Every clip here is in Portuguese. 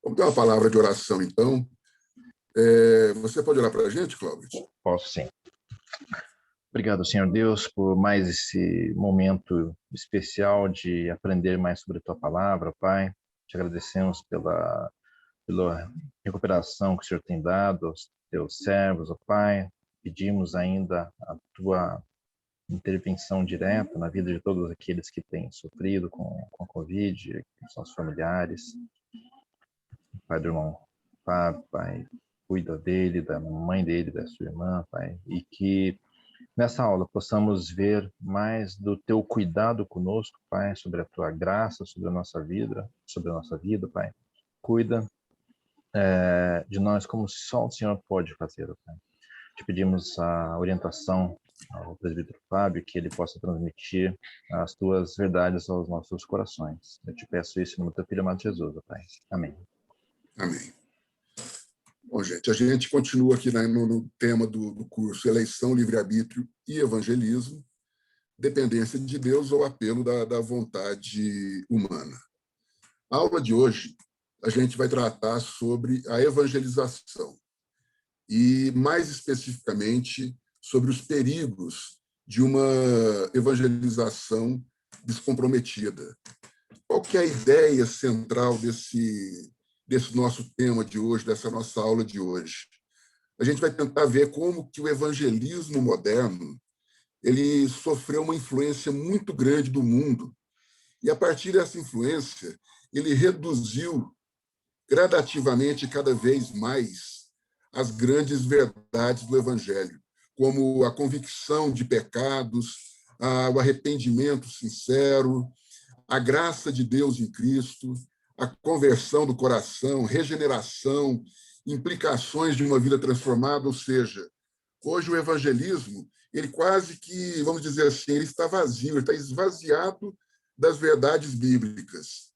Vamos ter uma palavra de oração, então. Você pode orar para a gente, Cláudio? Posso, sim. Obrigado, Senhor Deus, por mais esse momento especial de aprender mais sobre a Tua Palavra, Pai. Te agradecemos pela recuperação que o Senhor tem dado aos Teus servos, ó Pai. Pedimos ainda a Tua intervenção direta na vida de todos aqueles que têm sofrido com a Covid, com seus familiares. Pai do irmão Fábio, Pai, cuida dele, da mãe dele, da sua irmã, Pai, e que nessa aula possamos ver mais do Teu cuidado conosco, Pai, sobre a Tua graça, sobre a nossa vida, Pai. Cuida de nós como só o Senhor pode fazer, Pai. Te pedimos a orientação ao presbítero Fábio, que ele possa transmitir as Tuas verdades aos nossos corações. Eu te peço isso no Teu Filho amado Jesus, Pai. Amém. Amém. Bom, gente, a gente continua aqui no tema do curso Eleição, Livre-Arbítrio e Evangelismo, Dependência de Deus ou Apelo da Vontade Humana. A aula de hoje, a gente vai tratar sobre a evangelização e, mais especificamente, sobre os perigos de uma evangelização descomprometida. Qual que é a ideia central desse nosso tema de hoje, dessa nossa aula de hoje? A gente vai tentar ver como que o evangelismo moderno ele sofreu uma influência muito grande do mundo e, a partir dessa influência, ele reduziu gradativamente, cada vez mais, as grandes verdades do evangelho, como a convicção de pecados, o arrependimento sincero, a graça de Deus em Cristo, a conversão do coração, regeneração, implicações de uma vida transformada, ou seja, hoje o evangelismo, ele quase que, vamos dizer assim, ele está vazio, ele está esvaziado das verdades bíblicas.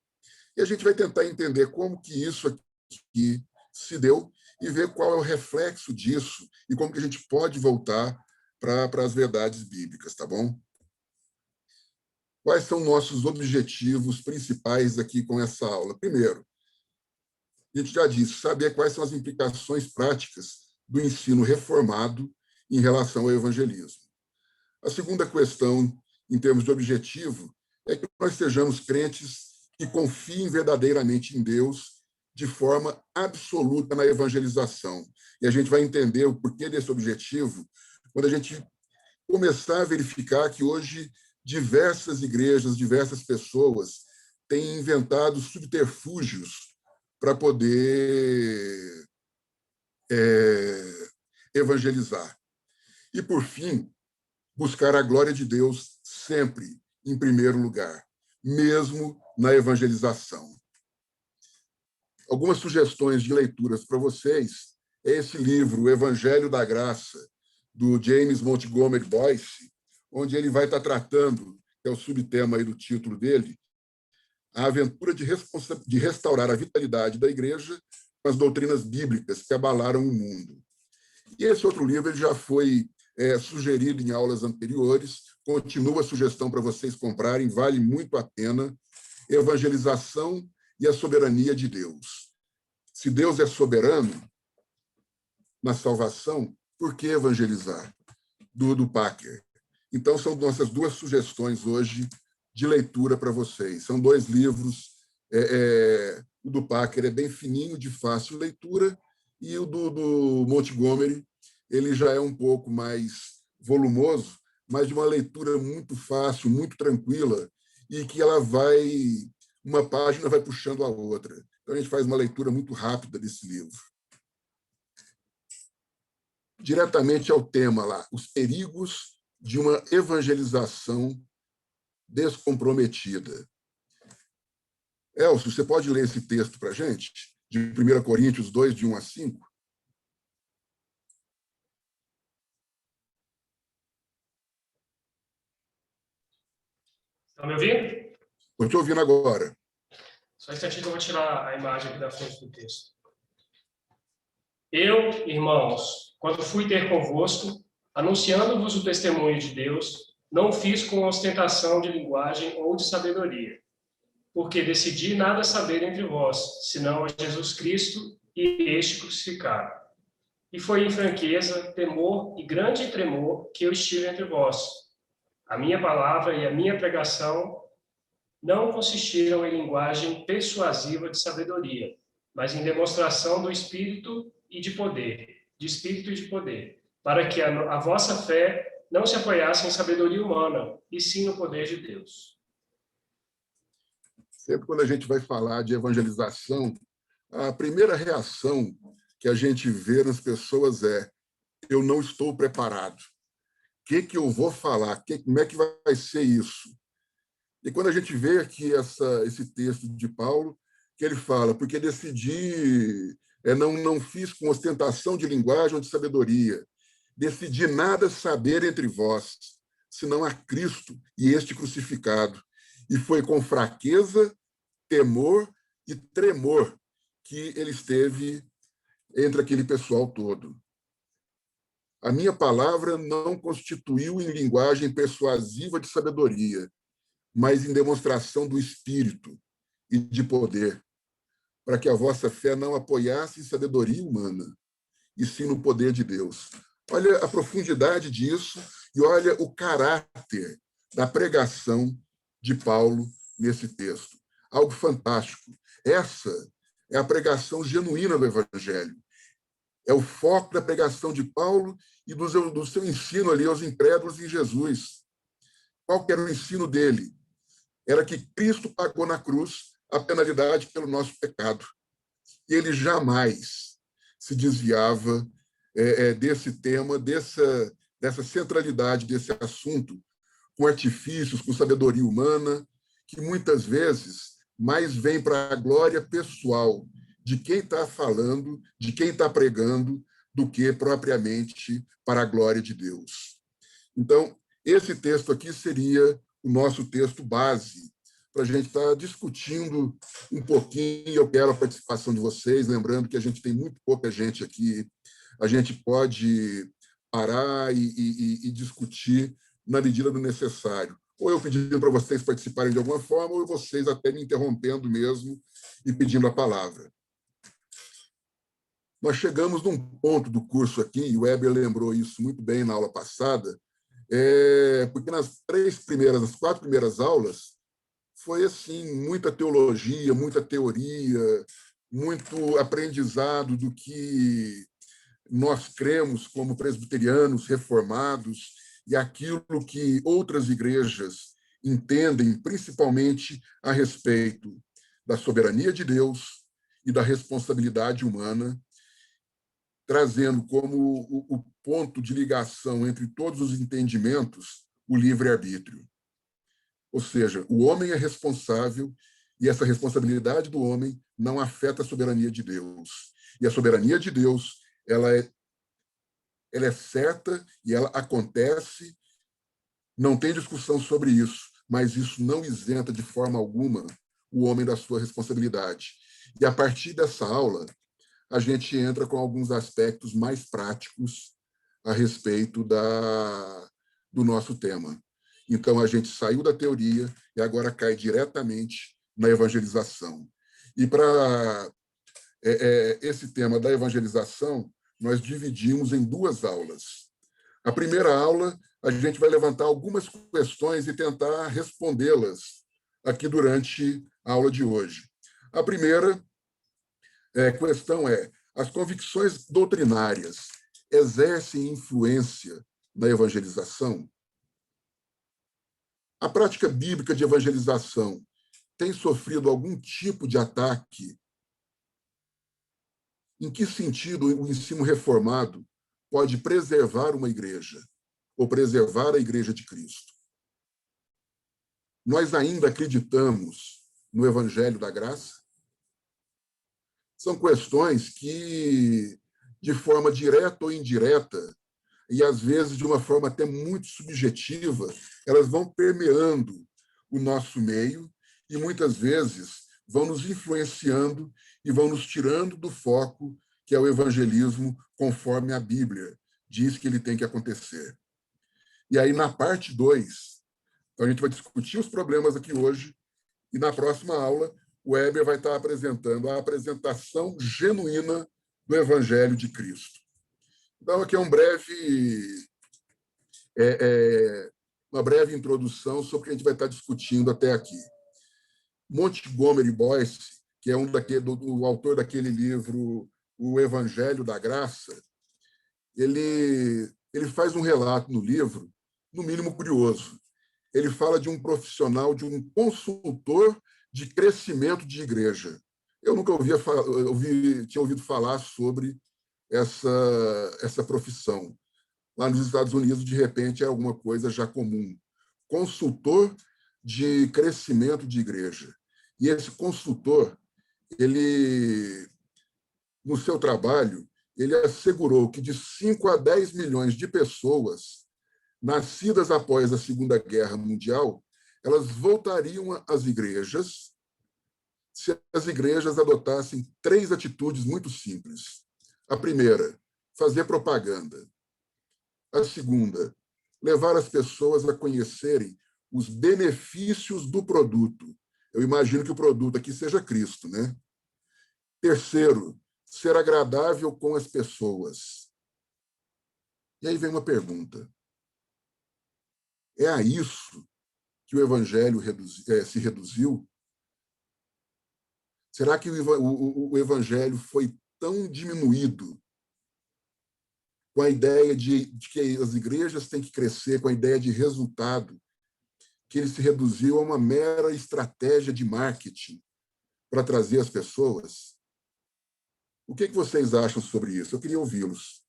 E a gente vai tentar entender como que isso aqui se deu e ver qual é o reflexo disso e como que a gente pode voltar para as verdades bíblicas, tá bom? Quais são nossos objetivos principais aqui com essa aula? Primeiro, a gente já disse, saber quais são as implicações práticas do ensino reformado em relação ao evangelismo. A segunda questão, em termos de objetivo, é que nós sejamos crentes que confiem verdadeiramente em Deus de forma absoluta na evangelização. E a gente vai entender o porquê desse objetivo quando a gente começar a verificar que hoje diversas igrejas, diversas pessoas têm inventado subterfúgios para poder evangelizar. E, por fim, buscar a glória de Deus sempre em primeiro lugar, mesmo na evangelização. Algumas sugestões de leituras para vocês é esse livro, O Evangelho da Graça, do James Montgomery Boyce, onde ele vai estar tratando, que é o subtema aí do título dele, a aventura de restaurar a vitalidade da igreja com as doutrinas bíblicas que abalaram o mundo. E esse outro livro ele já foi sugerido em aulas anteriores, continua a sugestão para vocês comprarem, vale muito a pena, Evangelização e a Soberania de Deus. Se Deus é soberano na salvação, por que evangelizar? Do Packer. Então, são nossas duas sugestões hoje de leitura para vocês. São dois livros, o do Packer é bem fininho, de fácil leitura, e o do Montgomery, ele já é um pouco mais volumoso, mas de uma leitura muito fácil, muito tranquila, e que ela uma página vai puxando a outra. Então, a gente faz uma leitura muito rápida desse livro. Diretamente ao tema lá, os perigos de uma evangelização descomprometida. Elcio, você pode ler esse texto para a gente? De 1 Coríntios 2, de 1 a 5? Estão me ouvindo? Estou te ouvindo agora. Só um instantinho que eu vou tirar a imagem aqui da frente do texto. Eu, irmãos, quando fui ter convosco, anunciando-vos o testemunho de Deus, não fiz com ostentação de linguagem ou de sabedoria, porque decidi nada saber entre vós, senão a Jesus Cristo e este crucificado. E foi em franqueza, temor e grande tremor que eu estive entre vós. A minha palavra e a minha pregação não consistiram em linguagem persuasiva de sabedoria, mas em demonstração do Espírito e de poder, para que a vossa fé não se apoiasse em sabedoria humana, e sim no poder de Deus. Sempre quando a gente vai falar de evangelização, a primeira reação que a gente vê nas pessoas é: eu não estou preparado. O que eu vou falar? Como é que vai ser isso? E quando a gente vê aqui esse texto de Paulo, que ele fala, porque decidi, não fiz com ostentação de linguagem ou de sabedoria, decidi nada saber entre vós, senão a Cristo e este crucificado. E foi com fraqueza, temor e tremor que ele esteve entre aquele pessoal todo. A minha palavra não constituiu em linguagem persuasiva de sabedoria, mas em demonstração do Espírito e de poder, para que a vossa fé não apoiasse em sabedoria humana, e sim no poder de Deus. Olha a profundidade disso e olha o caráter da pregação de Paulo nesse texto. Algo fantástico. Essa é a pregação genuína do Evangelho. É o foco da pregação de Paulo e do seu ensino ali aos incrédulos em Jesus. Qual que era o ensino dele? Era que Cristo pagou na cruz a penalidade pelo nosso pecado. E ele jamais se desviava desse tema, dessa centralidade desse assunto, com artifícios, com sabedoria humana, que muitas vezes mais vem para a glória pessoal de quem está falando, de quem está pregando, do que propriamente para a glória de Deus. Então, esse texto aqui seria o nosso texto base, para a gente estar discutindo um pouquinho. Eu quero a participação de vocês, lembrando que a gente tem muito pouca gente aqui, a gente pode parar e discutir na medida do necessário. Ou eu pedindo para vocês participarem de alguma forma, ou vocês até me interrompendo mesmo e pedindo a palavra. Nós chegamos num ponto do curso aqui, e o Weber lembrou isso muito bem na aula passada, porque nas 4 primeiras aulas foi assim, muita teologia, muita teoria, muito aprendizado do que nós cremos como presbiterianos reformados e aquilo que outras igrejas entendem, principalmente a respeito da soberania de Deus e da responsabilidade humana, trazendo como o ponto de ligação entre todos os entendimentos o livre-arbítrio. Ou seja, o homem é responsável e essa responsabilidade do homem não afeta a soberania de Deus. E a soberania de Deus, ela é certa e ela acontece, não tem discussão sobre isso, mas isso não isenta de forma alguma o homem da sua responsabilidade. E a partir dessa aula, a gente entra com alguns aspectos mais práticos a respeito do nosso tema. Então, a gente saiu da teoria e agora cai diretamente na evangelização. E para esse tema da evangelização, nós dividimos em 2 aulas. A primeira aula, a gente vai levantar algumas questões e tentar respondê-las aqui durante a aula de hoje. A primeira questão é: as convicções doutrinárias exercem influência na evangelização? A prática bíblica de evangelização tem sofrido algum tipo de ataque? Em que sentido o ensino reformado pode preservar uma igreja ou preservar a Igreja de Cristo? Nós ainda acreditamos no Evangelho da Graça? São questões que, de forma direta ou indireta, e às vezes de uma forma até muito subjetiva, elas vão permeando o nosso meio e muitas vezes vão nos influenciando e vão nos tirando do foco que é o evangelismo conforme a Bíblia diz que ele tem que acontecer. E aí, na parte 2, a gente vai discutir os problemas aqui hoje E na próxima aula, o Weber vai estar apresentando a apresentação genuína do Evangelho de Cristo. Então, aqui é uma breve introdução sobre o que a gente vai estar discutindo até aqui. Montgomery Boyce, que é o autor daquele livro O Evangelho da Graça, ele faz um relato no livro, no mínimo curioso. Ele fala de um profissional, de um consultor de crescimento de igreja. Eu nunca tinha ouvido falar sobre essa profissão. Lá nos Estados Unidos, de repente, é alguma coisa já comum. Consultor de crescimento de igreja. E esse consultor, no seu trabalho, ele assegurou que de 5 a 10 milhões de pessoas nascidas após a Segunda Guerra Mundial, elas voltariam às igrejas se as igrejas adotassem 3 atitudes muito simples. A primeira, fazer propaganda. A segunda, levar as pessoas a conhecerem os benefícios do produto. Eu imagino que o produto aqui seja Cristo, né? Terceiro, ser agradável com as pessoas. E aí vem uma pergunta. É a isso que o Evangelho se reduziu? Será que o Evangelho foi tão diminuído com a ideia de que as igrejas têm que crescer, com a ideia de resultado, que ele se reduziu a uma mera estratégia de marketing para trazer as pessoas? O que vocês acham sobre isso? Eu queria ouvi-los.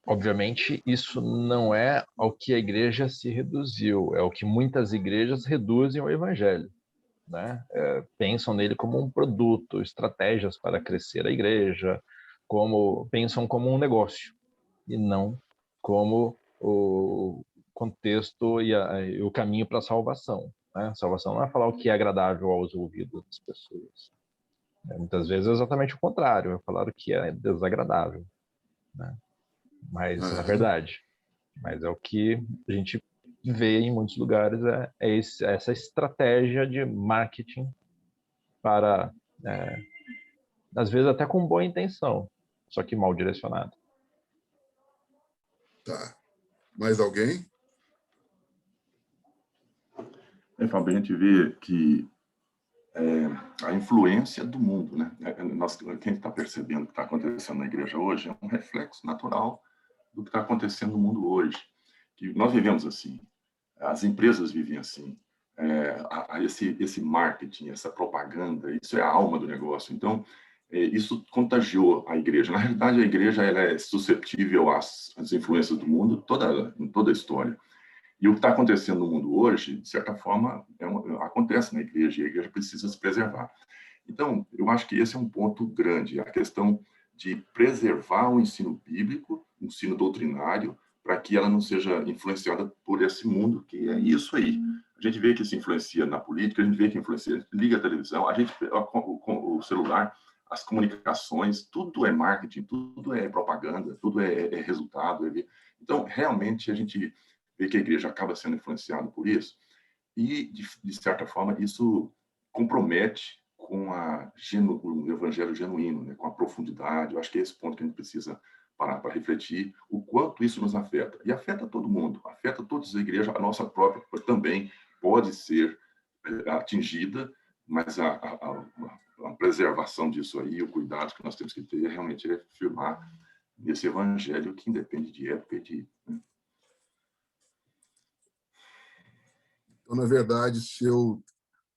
Obviamente, isso não é ao que a igreja se reduziu, é o que muitas igrejas reduzem ao evangelho, né? Pensam nele como um produto, estratégias para crescer a igreja, pensam como um negócio, e não como o contexto e o caminho para a salvação, né? A salvação não é falar o que é agradável aos ouvidos das pessoas. Muitas vezes é exatamente o contrário, é falar o que é desagradável, né? Mas é verdade. Mas é o que a gente vê em muitos lugares, essa estratégia de marketing para, às vezes até com boa intenção, só que mal direcionada. Tá. Mais alguém? Fábio, a gente vê que a influência do mundo, né? Quem está percebendo o que está acontecendo na igreja hoje é um reflexo natural do que está acontecendo no mundo hoje. Que nós vivemos assim, as empresas vivem assim, esse marketing, essa propaganda, isso é a alma do negócio. Então, isso contagiou a igreja. Na realidade, a igreja ela é suscetível às influências do mundo em toda a história. E o que está acontecendo no mundo hoje, de certa forma, acontece na igreja, e a igreja precisa se preservar. Então, eu acho que esse é um ponto grande, a questão de preservar o ensino bíblico, o ensino doutrinário, para que ela não seja influenciada por esse mundo, que é isso aí. A gente vê que se influencia na política, a gente vê que influencia, liga a televisão, o celular, as comunicações, tudo é marketing, tudo é propaganda, tudo é resultado. Então, realmente, a gente vê que a igreja acaba sendo influenciada por isso e, de certa forma, isso compromete com o evangelho genuíno, né? Com a profundidade. Eu acho que é esse ponto que a gente precisa parar para refletir o quanto isso nos afeta. E afeta todo mundo, afeta todas as igrejas, a nossa própria também pode ser atingida, mas a preservação disso aí, o cuidado que nós temos que ter, realmente é firmar nesse evangelho que independe de época e de... Né? Então, na verdade, se eu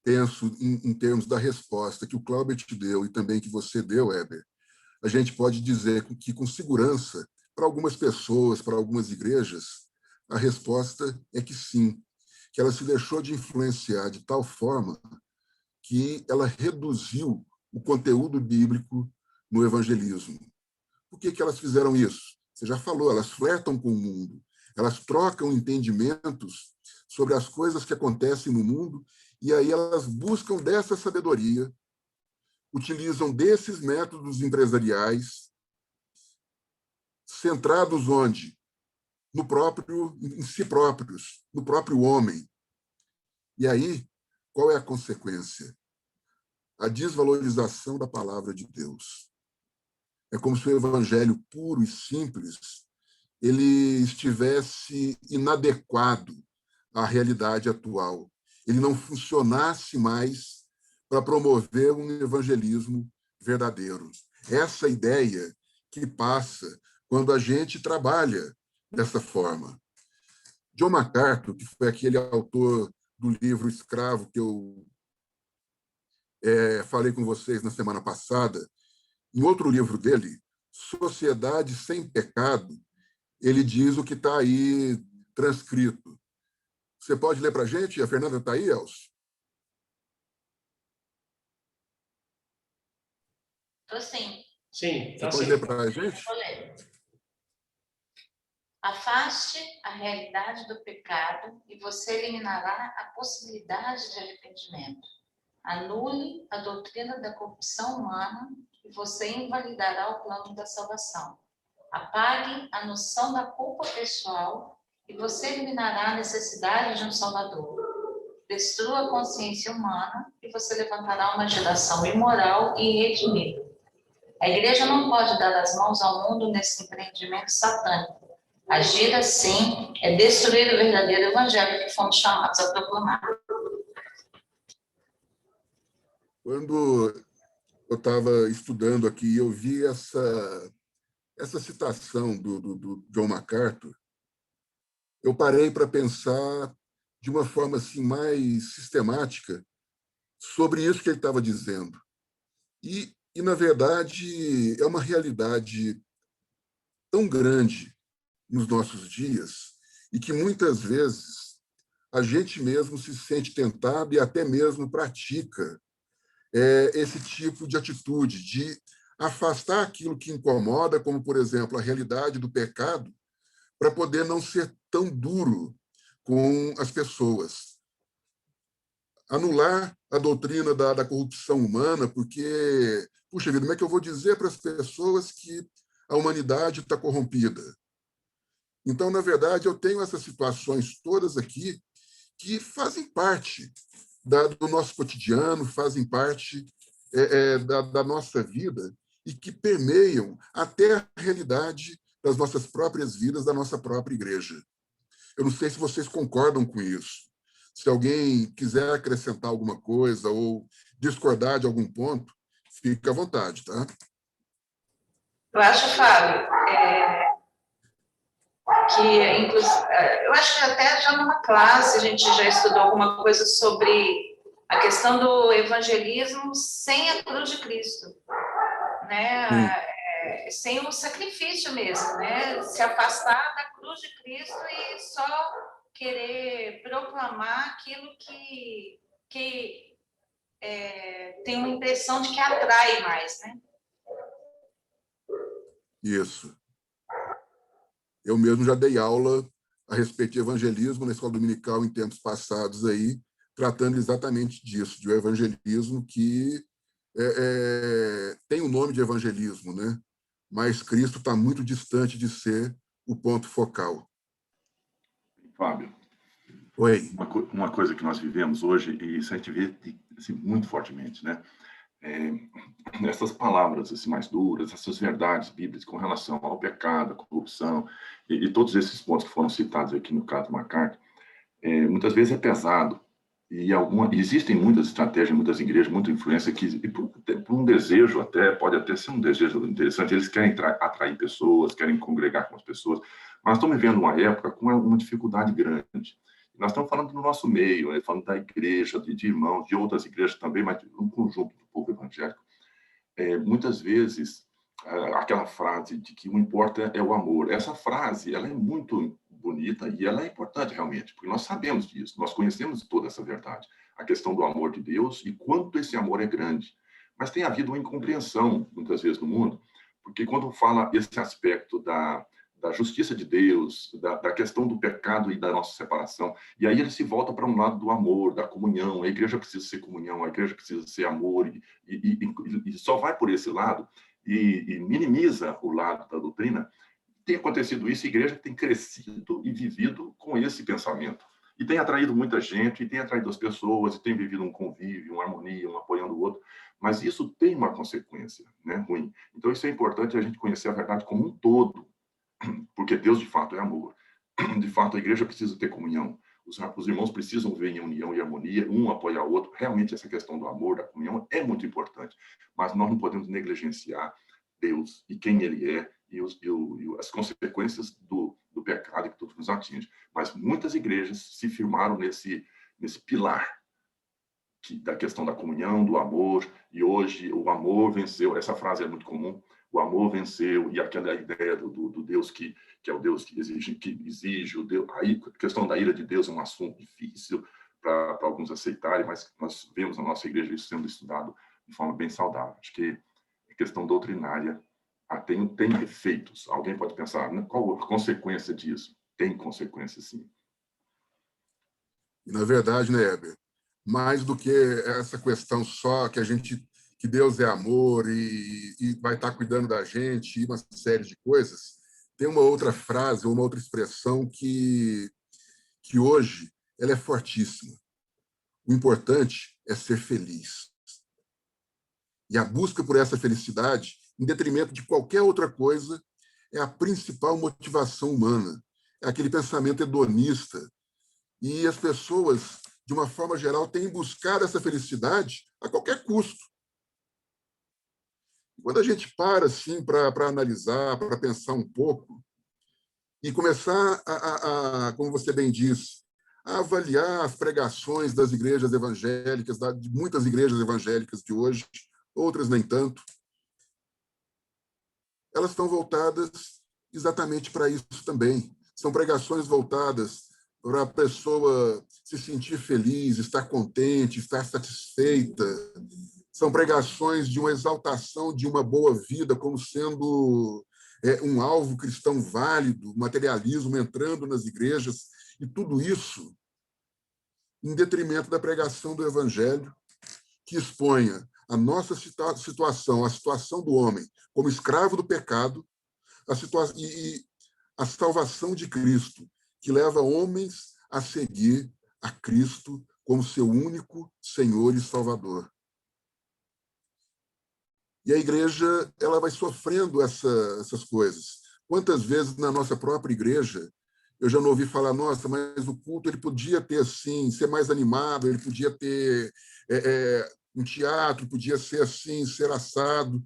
penso em termos da resposta que o Cláudio te deu e também que você deu, Weber, a gente pode dizer que, com segurança, para algumas pessoas, para algumas igrejas, a resposta é que sim, que ela se deixou de influenciar de tal forma que ela reduziu o conteúdo bíblico no evangelismo. Por que elas fizeram isso? Você já falou, elas flertam com o mundo, elas trocam entendimentos sobre as coisas que acontecem no mundo e aí elas buscam dessa sabedoria, utilizam desses métodos empresariais, centrados onde? em si próprios, no próprio homem. E aí, qual é a consequência? A desvalorização da palavra de Deus. É como se o evangelho puro e simples ele estivesse inadequado à realidade atual. Ele não funcionasse mais para promover um evangelismo verdadeiro. Essa ideia que passa quando a gente trabalha dessa forma. John MacArthur, que foi aquele autor do livro Escravo que eu falei com vocês na semana passada, em outro livro dele, Sociedade Sem Pecado, ele diz o que está aí transcrito. Você pode ler para a gente? A Fernanda está aí, Elcio? Estou sim. Sim, Você pode ler para a gente? Vou ler. Afaste a realidade do pecado e você eliminará a possibilidade de arrependimento. Anule a doutrina da corrupção humana e você invalidará o plano da salvação. Apague a noção da culpa pessoal e você eliminará a necessidade de um Salvador. Destrua a consciência humana e você levantará uma geração imoral e irredimível. A igreja não pode dar as mãos ao mundo nesse empreendimento satânico. Agir assim é destruir o verdadeiro evangelho que fomos chamados a proclamar. Quando eu estava estudando aqui, eu vi essa citação do John MacArthur, eu parei para pensar de uma forma assim, mais sistemática sobre isso que ele estava dizendo. E, na verdade, é uma realidade tão grande nos nossos dias e que muitas vezes a gente mesmo se sente tentado e até mesmo pratica esse tipo de atitude, de afastar aquilo que incomoda, como, por exemplo, a realidade do pecado, para poder não ser tão duro com as pessoas. Anular a doutrina da corrupção humana, porque, puxa vida, como é que eu vou dizer para as pessoas que a humanidade está corrompida? Então, na verdade, eu tenho essas situações todas aqui que fazem parte do nosso cotidiano, fazem parte da nossa vida e que permeiam até a realidade das nossas próprias vidas, da nossa própria igreja. Eu não sei se vocês concordam com isso. Se alguém quiser acrescentar alguma coisa ou discordar de algum ponto, fica à vontade, tá? Eu acho, Fábio, eu acho que até já numa classe a gente já estudou alguma coisa sobre a questão do evangelismo sem a cruz de Cristo, né? Sem o sacrifício mesmo, né? Se afastar da cruz de Cristo e só querer proclamar aquilo que tem uma impressão de que atrai mais, né? Isso. Eu mesmo já dei aula a respeito de evangelismo na escola dominical em tempos passados aí, tratando exatamente disso, de um evangelismo que tem o nome de evangelismo, né? Mas Cristo está muito distante de ser o ponto focal. Fábio, Oi. uma coisa que nós vivemos hoje, e isso a gente vê assim, muito fortemente, né? Essas palavras assim, mais duras, essas verdades bíblicas com relação ao pecado, à corrupção, e todos esses pontos que foram citados aqui no caso do MacArthur, muitas vezes é pesado. E existem muitas estratégias, muitas igrejas, muita influência que, por um desejo até, pode até ser um desejo interessante, eles querem atrair pessoas, querem congregar com as pessoas, mas estamos vivendo uma época com uma dificuldade grande. Nós estamos falando do nosso meio, falando da igreja, de irmãos, de outras igrejas também, mas um conjunto do povo evangélico. Muitas vezes, aquela frase de que o importa é o amor, essa frase ela é muito bonita e ela é importante realmente, porque nós sabemos disso, nós conhecemos toda essa verdade, a questão do amor de Deus e quanto esse amor é grande. Mas tem havido uma incompreensão, muitas vezes, no mundo, porque quando fala esse aspecto da justiça de Deus, da questão do pecado e da nossa separação, e aí ele se volta para um lado do amor, da comunhão, a igreja precisa ser comunhão, a igreja precisa ser amor, e só vai por esse lado, e minimiza o lado da doutrina, Tem acontecido isso, a igreja tem crescido e vivido com esse pensamento. E tem atraído muita gente, e tem atraído as pessoas, e tem vivido um convívio, uma harmonia, um apoiando o outro. Mas isso tem uma consequência, né, ruim. Então, isso é importante a gente conhecer a verdade como um todo, porque Deus, de fato, é amor. De fato, a igreja precisa ter comunhão. Os irmãos precisam viver em união e harmonia, um apoiar o outro. Realmente, essa questão do amor, da comunhão, é muito importante. Mas nós não podemos negligenciar Deus e quem Ele é e as consequências do pecado que tudo nos atinge. Mas muitas igrejas se firmaram nesse pilar da questão da comunhão, do amor, e hoje o amor venceu. Essa frase é muito comum. O amor venceu, e aquela ideia do Deus que é o Deus que exige o Deus. Aí, a questão da ira de Deus é um assunto difícil para alguns aceitarem, mas nós vemos na nossa igreja isso sendo estudado de forma bem saudável. Acho que a questão doutrinária tem efeitos. Alguém pode pensar, qual a consequência disso? Tem consequência, sim. E, na verdade, né, Heber, mais do que essa questão só que Deus é amor e vai estar cuidando da gente e uma série de coisas, tem uma outra frase, uma outra expressão que hoje ela é fortíssima. O importante é ser feliz. E a busca por essa felicidade, em detrimento de qualquer outra coisa, é a principal motivação humana. É aquele pensamento hedonista. E as pessoas, de uma forma geral, têm buscado essa felicidade a qualquer custo. Quando a gente para assim, para analisar, para pensar um pouco, e começar como você bem disse, a avaliar as pregações das igrejas evangélicas, de muitas igrejas evangélicas de hoje, outras nem tanto, elas estão voltadas exatamente para isso também. São pregações voltadas para a pessoa se sentir feliz, estar contente, estar satisfeita. São pregações de uma exaltação de uma boa vida como sendo um alvo cristão válido, materialismo entrando nas igrejas, e tudo isso em detrimento da pregação do Evangelho, que exponha a nossa situação, a situação do homem como escravo do pecado, e a salvação de Cristo, que leva homens a seguir a Cristo como seu único Senhor e Salvador. E a igreja ela vai sofrendo essas coisas. Quantas vezes na nossa própria igreja eu já não ouvi falar, nossa, mas o culto ele podia ter assim, ser mais animado, ele podia ter um teatro, podia ser assim, ser assado,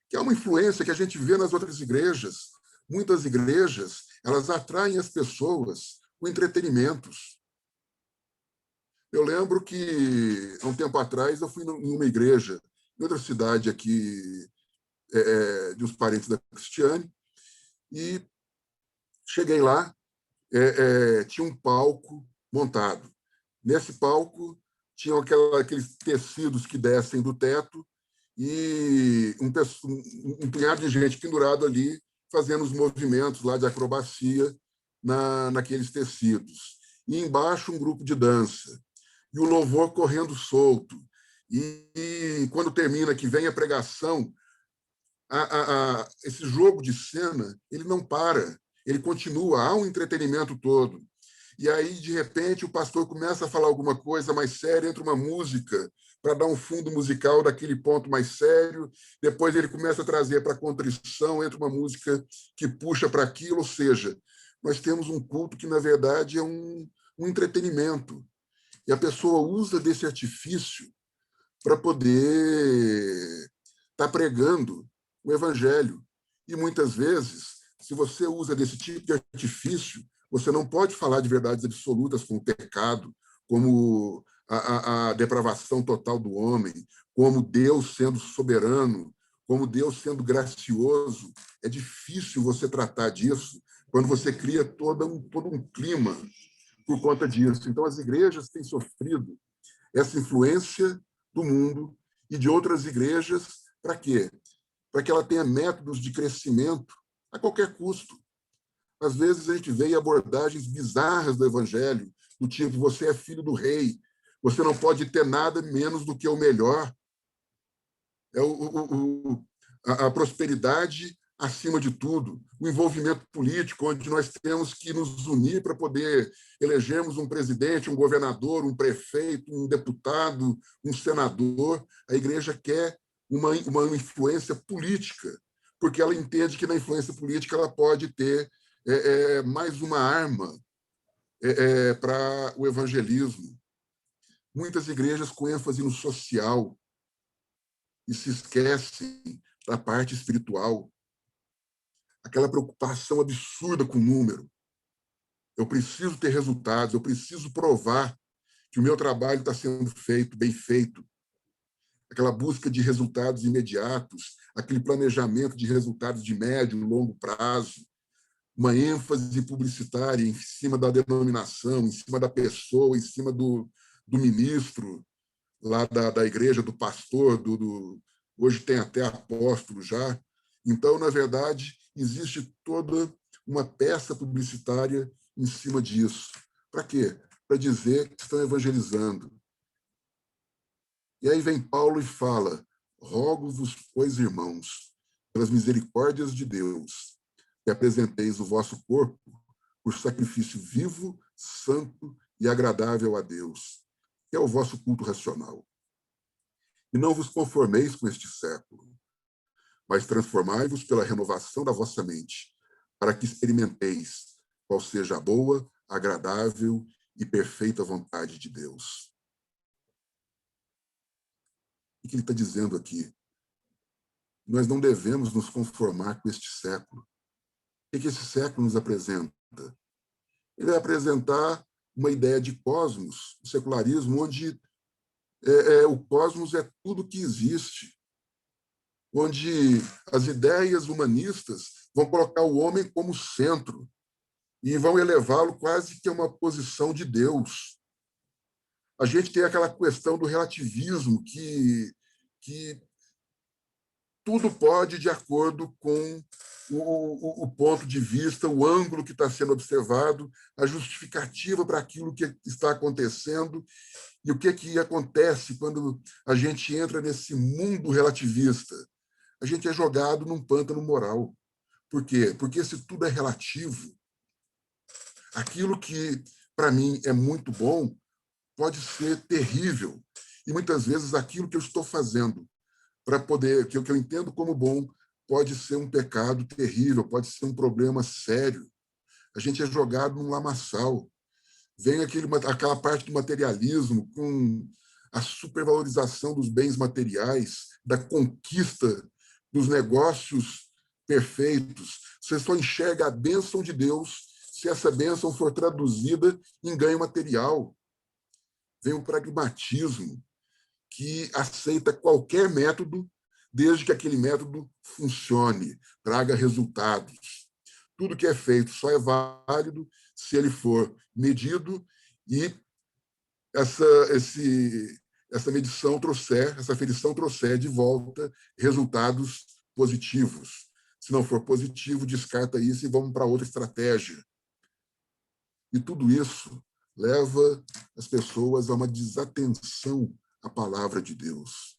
que é uma influência que a gente vê nas outras igrejas. Muitas igrejas elas atraem as pessoas com entretenimentos. Eu lembro que, há um tempo atrás, eu fui em uma igreja, em outra cidade aqui, de uns parentes da Cristiane, e cheguei lá, tinha um palco montado. Nesse palco, tinham aqueles tecidos que descem do teto e um punhado de gente pendurado ali, fazendo os movimentos lá de acrobacia naqueles tecidos. E embaixo, um grupo de dança. E o louvor correndo solto. E quando termina, que vem a pregação, esse jogo de cena ele não para, ele continua, há um entretenimento todo. E aí, de repente, o pastor começa a falar alguma coisa mais séria, entra uma música para dar um fundo musical daquele ponto mais sério, depois ele começa a trazer para a contrição, entra uma música que puxa para aquilo, ou seja, nós temos um culto que, na verdade, é um entretenimento. E a pessoa usa desse artifício para poder estar pregando o evangelho. E, muitas vezes, se você usa desse tipo de artifício, você não pode falar de verdades absolutas como o pecado, como a depravação total do homem, como Deus sendo soberano, como Deus sendo gracioso. É difícil você tratar disso quando você cria todo um clima por conta disso. Então, as igrejas têm sofrido essa influência do mundo e de outras igrejas. Para quê? Para que ela tenha métodos de crescimento a qualquer custo. Às vezes a gente vê abordagens bizarras do evangelho, do tipo, você é filho do rei, você não pode ter nada menos do que o melhor. A prosperidade acima de tudo, o envolvimento político, onde nós temos que nos unir para poder elegermos um presidente, um governador, um prefeito, um deputado, um senador. A igreja quer uma influência política, porque ela entende que na influência política ela pode ter mais uma arma para o evangelismo. Muitas igrejas com ênfase no social e se esquecem da parte espiritual. Aquela preocupação absurda com o número. Eu preciso ter resultados, eu preciso provar que o meu trabalho está sendo feito, bem feito. Aquela busca de resultados imediatos, aquele planejamento de resultados de médio e longo prazo, uma ênfase publicitária em cima da denominação, em cima da pessoa, em cima do ministro lá da igreja, do pastor, hoje tem até apóstolo já. Então, na verdade, existe toda uma peça publicitária em cima disso. Para quê? Para dizer que estão evangelizando. E aí vem Paulo e fala: rogo-vos, pois, irmãos, pelas misericórdias de Deus, que apresenteis o vosso corpo por sacrifício vivo, santo e agradável a Deus, que é o vosso culto racional. E não vos conformeis com este século, mas transformai-vos pela renovação da vossa mente, para que experimenteis qual seja a boa, agradável e perfeita vontade de Deus. O que ele está dizendo aqui? Nós não devemos nos conformar com este século. O que esse século nos apresenta? Ele vai apresentar uma ideia de cosmos, o secularismo, onde o cosmos é tudo que existe, onde as ideias humanistas vão colocar o homem como centro e vão elevá-lo quase que a uma posição de Deus. A gente tem aquela questão do relativismo, que tudo pode de acordo com o ponto de vista, o ângulo que está sendo observado, a justificativa para aquilo que está acontecendo. E o que acontece quando a gente entra nesse mundo relativista? A gente é jogado num pântano moral. Por quê? Porque se tudo é relativo, aquilo que, para mim, é muito bom, pode ser terrível. E, muitas vezes, aquilo que eu estou fazendo para poder, que eu entendo como bom, pode ser um pecado terrível, pode ser um problema sério. A gente é jogado num lamaçal. Vem aquela parte do materialismo, com a supervalorização dos bens materiais, da conquista dos negócios perfeitos. Você só enxerga a bênção de Deus se essa bênção for traduzida em ganho material. Vem o pragmatismo, que aceita qualquer método, desde que aquele método funcione, traga resultados. Tudo que é feito só é válido se ele for medido e essa medição trouxer, essa aferição trouxer de volta resultados positivos. Se não for positivo, descarta isso e vamos para outra estratégia. E tudo isso leva as pessoas a uma desatenção à palavra de Deus.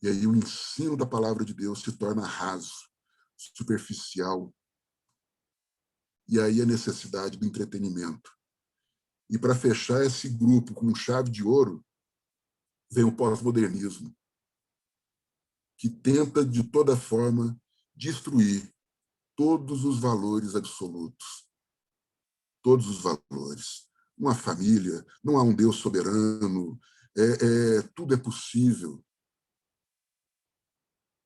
E aí o ensino da palavra de Deus se torna raso, superficial. E aí a necessidade do entretenimento. E para fechar esse grupo com chave de ouro, vem o pós-modernismo, que tenta, de toda forma, destruir todos os valores absolutos. Todos os valores. Uma família, não há um Deus soberano, tudo é possível.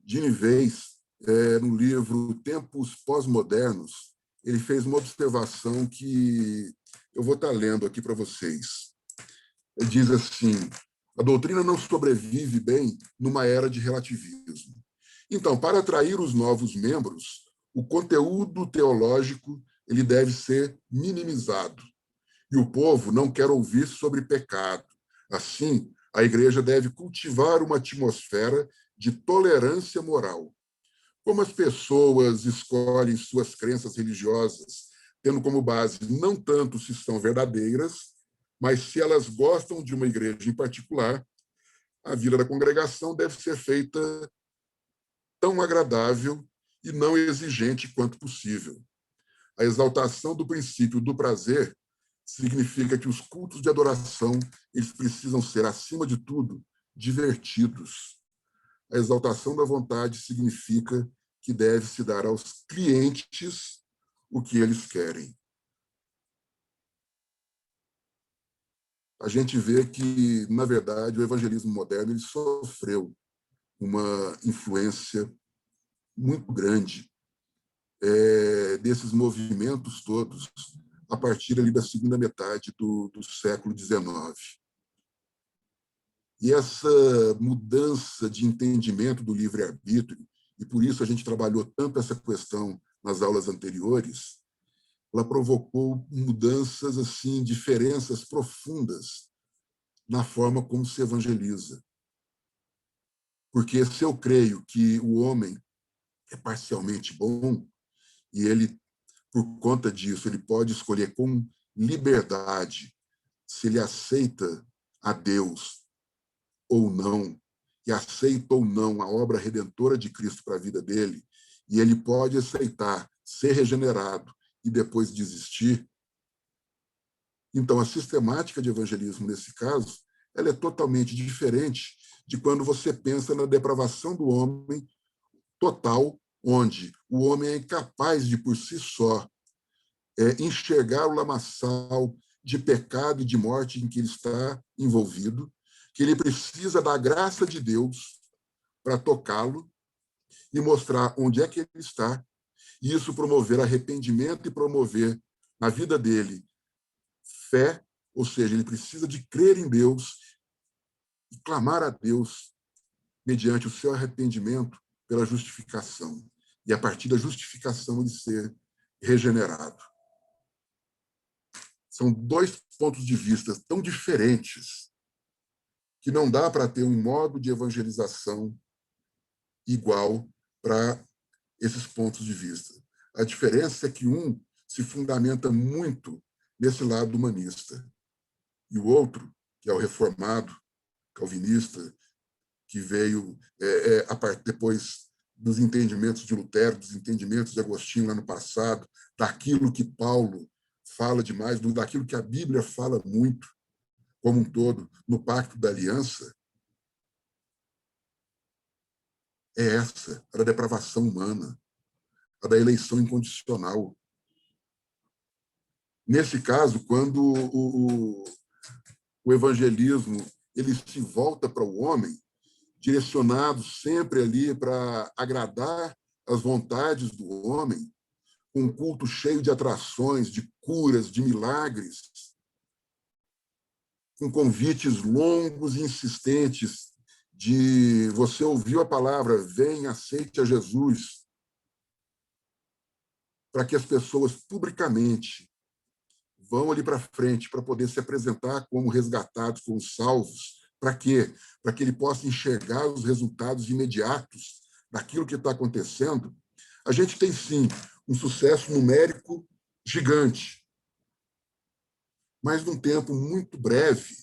Gene Weiss, no livro Tempos Pós-Modernos, ele fez uma observação que eu vou estar lendo aqui para vocês. Ele diz assim: a doutrina não sobrevive bem numa era de relativismo. Então, para atrair os novos membros, o conteúdo teológico ele deve ser minimizado. E o povo não quer ouvir sobre pecado. Assim, a igreja deve cultivar uma atmosfera de tolerância moral. Como as pessoas escolhem suas crenças religiosas, tendo como base não tanto se são verdadeiras, mas se elas gostam de uma igreja em particular, a vida da congregação deve ser feita tão agradável e não exigente quanto possível. A exaltação do princípio do prazer significa que os cultos de adoração eles precisam ser, acima de tudo, divertidos. A exaltação da vontade significa que deve-se dar aos clientes o que eles querem. A gente vê que, na verdade, o evangelismo moderno ele sofreu uma influência muito grande desses movimentos todos a partir ali da segunda metade do século XIX. E essa mudança de entendimento do livre-arbítrio, e por isso a gente trabalhou tanto essa questão nas aulas anteriores, ela provocou mudanças, assim, diferenças profundas na forma como se evangeliza. Porque se eu creio que o homem é parcialmente bom, e ele, por conta disso, ele pode escolher com liberdade se ele aceita a Deus ou não, e aceita ou não a obra redentora de Cristo para a vida dele, e ele pode aceitar ser regenerado e depois desistir. Então, a sistemática de evangelismo, nesse caso, ela é totalmente diferente de quando você pensa na depravação do homem total, onde o homem é incapaz de, por si só, enxergar o lamaçal de pecado e de morte em que ele está envolvido, que ele precisa da graça de Deus para tocá-lo e mostrar onde é que ele está, e isso promover arrependimento e promover na vida dele fé, ou seja, ele precisa de crer em Deus e clamar a Deus mediante o seu arrependimento pela justificação. E a partir da justificação ele ser regenerado. São dois pontos de vista tão diferentes que não dá para ter um modo de evangelização igual para esses pontos de vista. A diferença é que um se fundamenta muito nesse lado humanista, e o outro, que é o reformado, calvinista, que veio depois dos entendimentos de Lutero, dos entendimentos de Agostinho lá no passado, daquilo que Paulo fala demais, daquilo que a Bíblia fala muito, como um todo, no Pacto da Aliança, é essa, a da depravação humana, a da eleição incondicional. Nesse caso, quando o evangelismo ele se volta para o homem, direcionado sempre ali para agradar as vontades do homem, com um culto cheio de atrações, de curas, de milagres, com convites longos e insistentes de você ouviu a palavra, vem, aceite a Jesus, para que as pessoas publicamente vão ali para frente para poder se apresentar como resgatados, como salvos. Para quê? Para que ele possa enxergar os resultados imediatos daquilo que está acontecendo. A gente tem, sim, um sucesso numérico gigante, mas num tempo muito breve,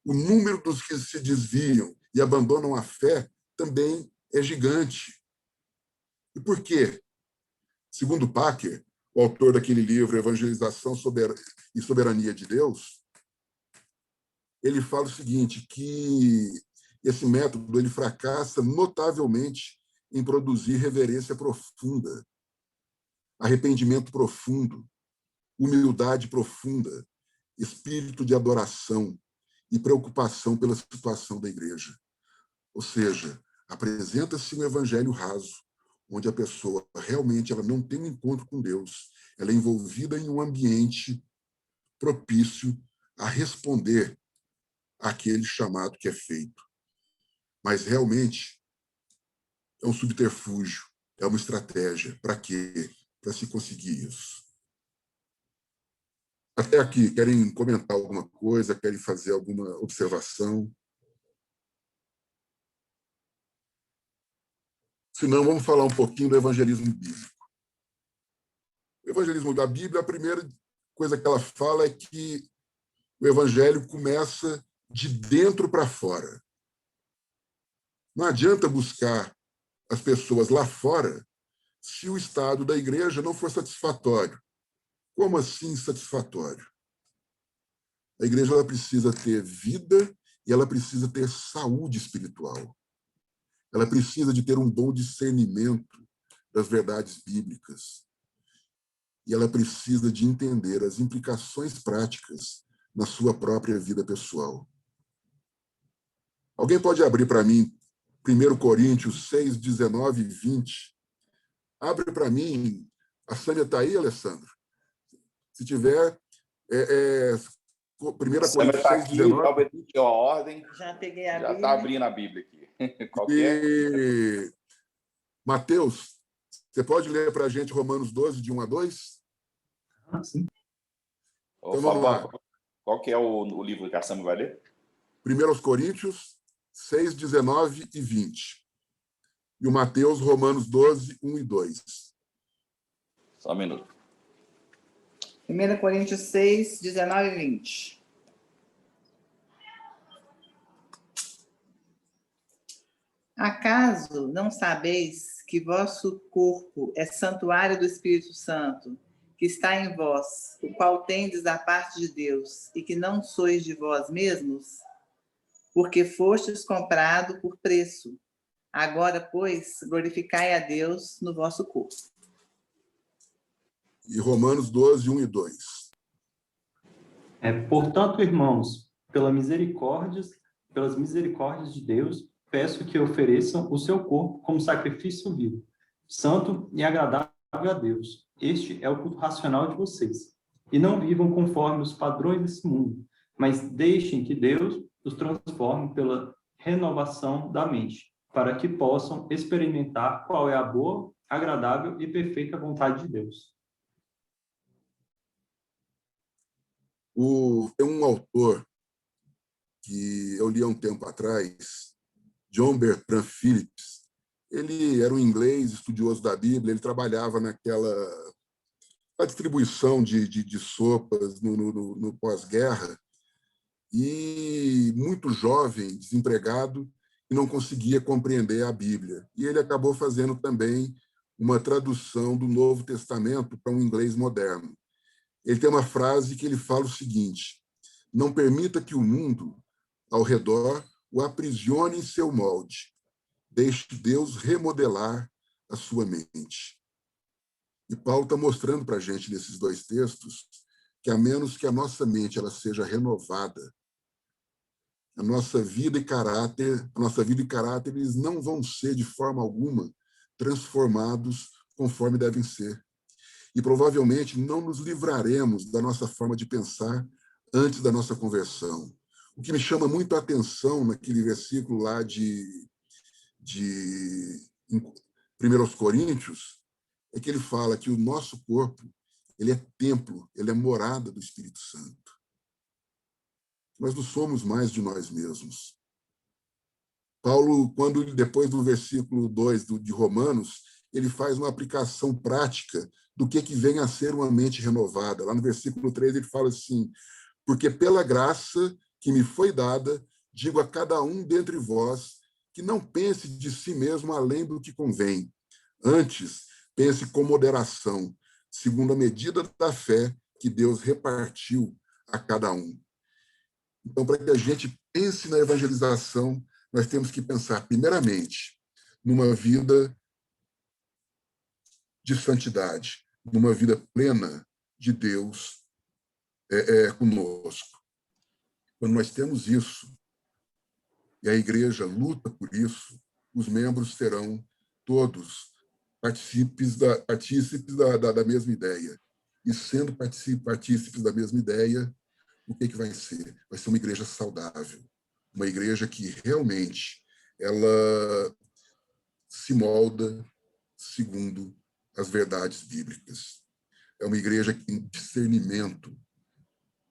o número dos que se desviam e abandonam a fé também é gigante. E por quê? Segundo Packer, o autor daquele livro Evangelização e Soberania de Deus, ele fala o seguinte, que esse método ele fracassa notavelmente em produzir reverência profunda, arrependimento profundo, humildade profunda, espírito de adoração e preocupação pela situação da igreja. Ou seja, apresenta-se um evangelho raso, onde a pessoa realmente ela não tem um encontro com Deus, ela é envolvida em um ambiente propício a responder àquele chamado que é feito. Mas realmente é um subterfúgio, é uma estratégia. Para quê? Para se conseguir isso. Até aqui, querem comentar alguma coisa? Querem fazer alguma observação? Se não, vamos falar um pouquinho do evangelismo bíblico. O evangelismo da Bíblia, a primeira coisa que ela fala é que o evangelho começa de dentro para fora. Não adianta buscar as pessoas lá fora se o estado da igreja não for satisfatório. Como assim satisfatório? A igreja ela precisa ter vida e ela precisa ter saúde espiritual. Ela precisa de ter um bom discernimento das verdades bíblicas. E ela precisa de entender as implicações práticas na sua própria vida pessoal. Alguém pode abrir para mim 1 Coríntios 6, 19 e 20? Abre para mim. A Sânia está aí, Alessandro? Se tiver, 1 Coríntios 6, 19. Talvez a ordem. Já peguei a Bíblia. Já está abrindo a Bíblia aqui. E Mateus, você pode ler para a gente Romanos 12, de 1 a 2? Sim. Então vamos lá. Qual que é o livro que a Sânia vai ler? 1 Coríntios 6, 19 e 20. E o Mateus, Romanos 12, 1 e 2. Só um minuto. 1 Coríntios 6, 19 e 20. Acaso não sabeis que vosso corpo é santuário do Espírito Santo, que está em vós, o qual tendes da parte de Deus, e que não sois de vós mesmos? Porque fostes comprado por preço. Agora, pois, glorificai a Deus no vosso corpo. E Romanos 12, 1 e 2. Portanto, irmãos, pelas misericórdias de Deus, peço que ofereçam o seu corpo como sacrifício vivo, santo e agradável a Deus. Este é o culto racional de vocês. E não vivam conforme os padrões desse mundo, mas deixem que Deus os transforme pela renovação da mente, para que possam experimentar qual é a boa, agradável e perfeita vontade de Deus. Tem um autor que eu li há um tempo atrás, John Bertrand Phillips. Ele era um inglês, estudioso da Bíblia, ele trabalhava na distribuição de sopas no pós-guerra, e muito jovem, desempregado, e não conseguia compreender a Bíblia. E ele acabou fazendo também uma tradução do Novo Testamento para um inglês moderno. Ele tem uma frase que ele fala o seguinte: não permita que o mundo ao redor o aprisione em seu molde. Deixe Deus remodelar a sua mente. E Paulo está mostrando para a gente, nesses dois textos, que a menos que a nossa mente ela seja renovada, a nossa vida e caráter eles não vão ser, de forma alguma, transformados conforme devem ser. E provavelmente não nos livraremos da nossa forma de pensar antes da nossa conversão. O que me chama muito a atenção naquele versículo lá de 1 Coríntios é que ele fala que o nosso corpo ele é templo, ele é morada do Espírito Santo. Nós não somos mais de nós mesmos. Paulo, depois do versículo 2 de Romanos, ele faz uma aplicação prática do que vem a ser uma mente renovada. Lá no versículo 3 ele fala assim: porque pela graça que me foi dada, digo a cada um dentre vós que não pense de si mesmo além do que convém. Antes, pense com moderação, segundo a medida da fé que Deus repartiu a cada um. Então, para que a gente pense na evangelização, nós temos que pensar, primeiramente, numa vida de santidade, numa vida plena de Deus conosco. Quando nós temos isso, e a igreja luta por isso, os membros serão todos partícipes da mesma ideia. E sendo partícipes da mesma ideia, o que vai ser? Vai ser uma igreja saudável, uma igreja que realmente ela se molda segundo as verdades bíblicas. É uma igreja que tem discernimento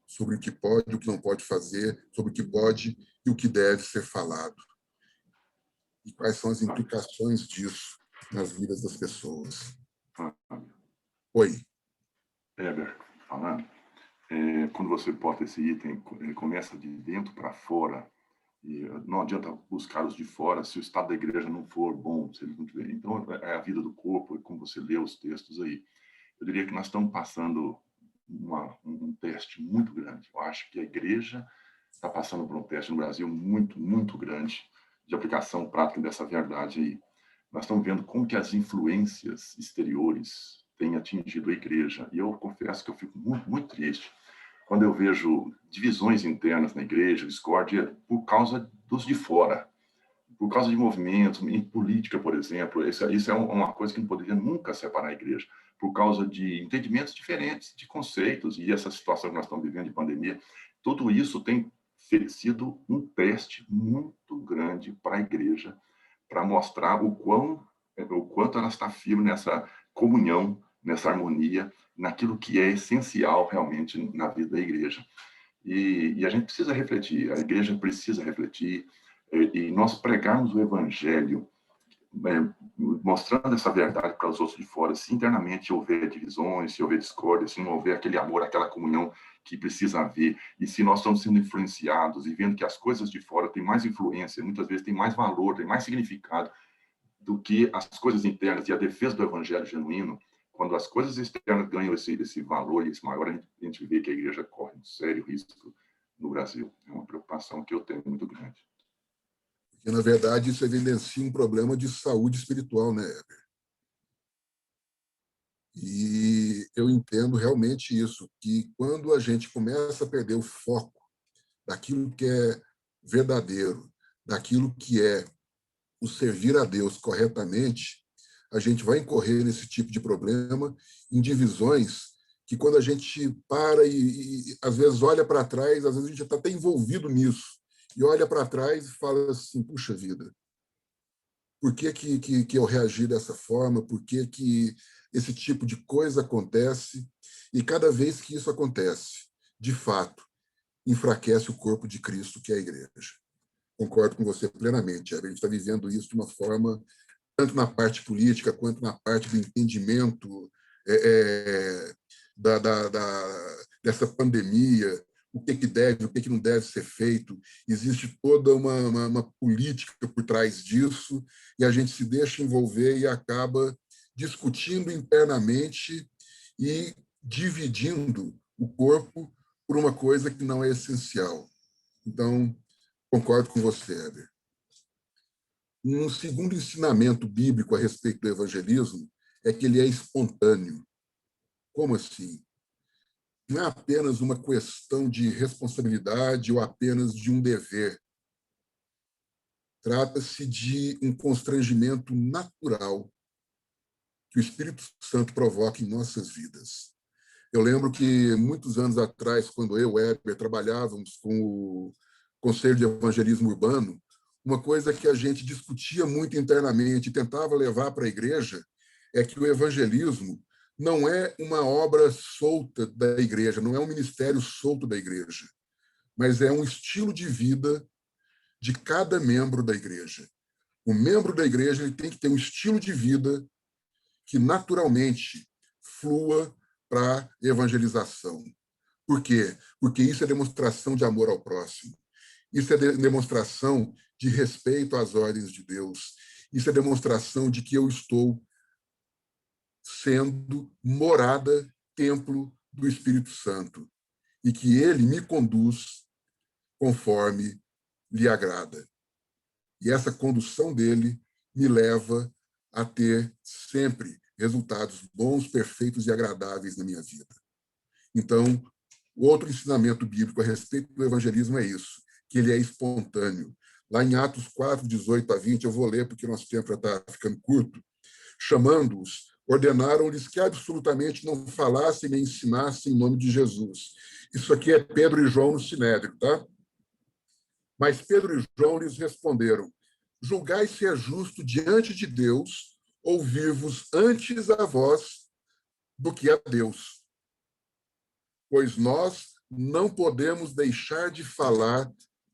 sobre o que pode e o que não pode fazer, sobre o que pode e o que deve ser falado. E quais são as implicações disso nas vidas das pessoas. Oi. Heber, falando. Quando você porta esse item, ele começa de dentro para fora E não adianta buscar os de fora se o estado da igreja não for bom, se eles não tiverem. Então, é a vida do corpo, como você lê os textos aí. Eu diria que nós estamos passando um teste muito grande. Eu acho que a igreja está passando por um teste no Brasil muito, muito grande de aplicação prática dessa verdade aí. Nós estamos vendo como que as influências exteriores têm atingido a igreja. E eu confesso que eu fico muito, muito triste quando eu vejo divisões internas na igreja, discórdia, por causa dos de fora, por causa de movimentos, em política, por exemplo. Isso é uma coisa que não poderia nunca separar a igreja, por causa de entendimentos diferentes, de conceitos, e essa situação que nós estamos vivendo de pandemia, tudo isso tem sido um teste muito grande para a igreja, para mostrar o quanto ela está firme nessa comunhão, nessa harmonia, naquilo que é essencial realmente na vida da igreja. E a gente precisa refletir, a igreja precisa refletir, e nós pregarmos o evangelho, mostrando essa verdade para os outros de fora, se internamente houver divisões, se houver discórdia, se não houver aquele amor, aquela comunhão que precisa haver, e se nós estamos sendo influenciados e vendo que as coisas de fora têm mais influência, muitas vezes têm mais valor, têm mais significado do que as coisas internas e a defesa do evangelho genuíno, quando as coisas externas ganham esse valor e esse maior, a gente vê que a igreja corre um sério risco no Brasil. É uma preocupação que eu tenho muito grande. Porque, na verdade, isso evidencia um problema de saúde espiritual, né, Heber? E eu entendo realmente isso, que quando a gente começa a perder o foco daquilo que é verdadeiro, daquilo que é o servir a Deus corretamente, a gente vai incorrer nesse tipo de problema, em divisões que, quando a gente para e às vezes olha para trás, às vezes a gente já está até envolvido nisso, e olha para trás e fala assim, puxa vida, por que eu reagi dessa forma? Por que esse tipo de coisa acontece? E cada vez que isso acontece, de fato, enfraquece o corpo de Cristo, que é a igreja. Concordo com você plenamente. A gente está vivendo isso de uma forma, tanto na parte política, quanto na parte do entendimento dessa pandemia, o que deve, o que não deve ser feito. Existe toda uma política por trás disso, e a gente se deixa envolver e acaba discutindo internamente e dividindo o corpo por uma coisa que não é essencial. Então, concordo com você, Heber. Um segundo ensinamento bíblico a respeito do evangelismo é que ele é espontâneo. Como assim? Não é apenas uma questão de responsabilidade ou apenas de um dever. Trata-se de um constrangimento natural que o Espírito Santo provoca em nossas vidas. Eu lembro que, muitos anos atrás, quando eu e o Heber trabalhávamos com o Conselho de Evangelismo Urbano, uma coisa que a gente discutia muito internamente e tentava levar para a igreja é que o evangelismo não é uma obra solta da igreja, não é um ministério solto da igreja, mas é um estilo de vida de cada membro da igreja. O membro da igreja ele tem que ter um estilo de vida que naturalmente flua para a evangelização. Por quê? Porque isso é demonstração de amor ao próximo. Isso é demonstração de respeito às ordens de Deus. Isso é demonstração de que eu estou sendo morada, templo do Espírito Santo, e que ele me conduz conforme lhe agrada. E essa condução dele me leva a ter sempre resultados bons, perfeitos e agradáveis na minha vida. Então, o outro ensinamento bíblico a respeito do evangelismo é isso, que ele é espontâneo. Lá em Atos 4, 18 a 20, eu vou ler porque nosso tempo já está ficando curto. Chamando-os, ordenaram-lhes que absolutamente não falassem nem ensinassem em nome de Jesus. Isso aqui é Pedro e João no Sinédrio, tá? Mas Pedro e João lhes responderam: julgai se é justo diante de Deus ouvir-vos antes a vós do que a Deus. Pois nós não podemos deixar de falar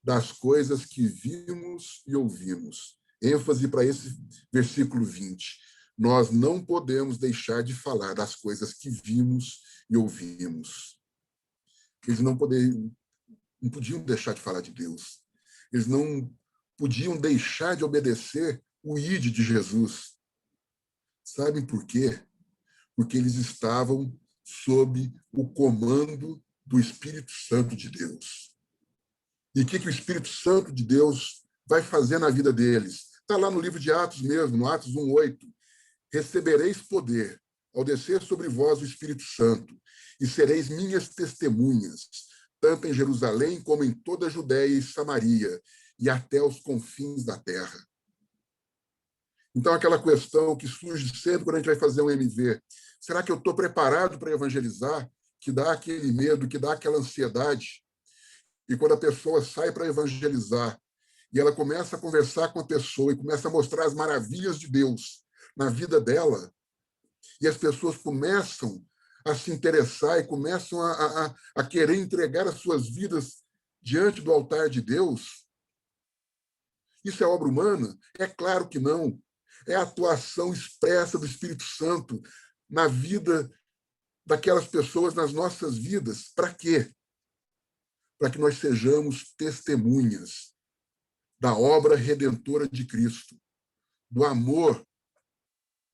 das coisas que vimos e ouvimos. ênfase para esse versículo 20. Nós não podemos deixar de falar das coisas que vimos e ouvimos. Eles não podiam deixar de falar de Deus. Eles não podiam deixar de obedecer o ide de Jesus. Sabem por quê? Porque eles estavam sob o comando do Espírito Santo de Deus. E o que o Espírito Santo de Deus vai fazer na vida deles? Está lá no livro de Atos mesmo, no Atos 1:8. Recebereis poder ao descer sobre vós o Espírito Santo, e sereis minhas testemunhas, tanto em Jerusalém como em toda a Judéia e Samaria, e até os confins da terra. Então, aquela questão que surge sempre quando a gente vai fazer um MV, será que eu estou preparado para evangelizar? Que dá aquele medo, que dá aquela ansiedade. E quando a pessoa sai para evangelizar, e ela começa a conversar com a pessoa e começa a mostrar as maravilhas de Deus na vida dela, e as pessoas começam a se interessar e começam a querer entregar as suas vidas diante do altar de Deus, isso é obra humana? É claro que não. É a atuação expressa do Espírito Santo na vida daquelas pessoas, nas nossas vidas. Para quê? Para que nós sejamos testemunhas da obra redentora de Cristo, do amor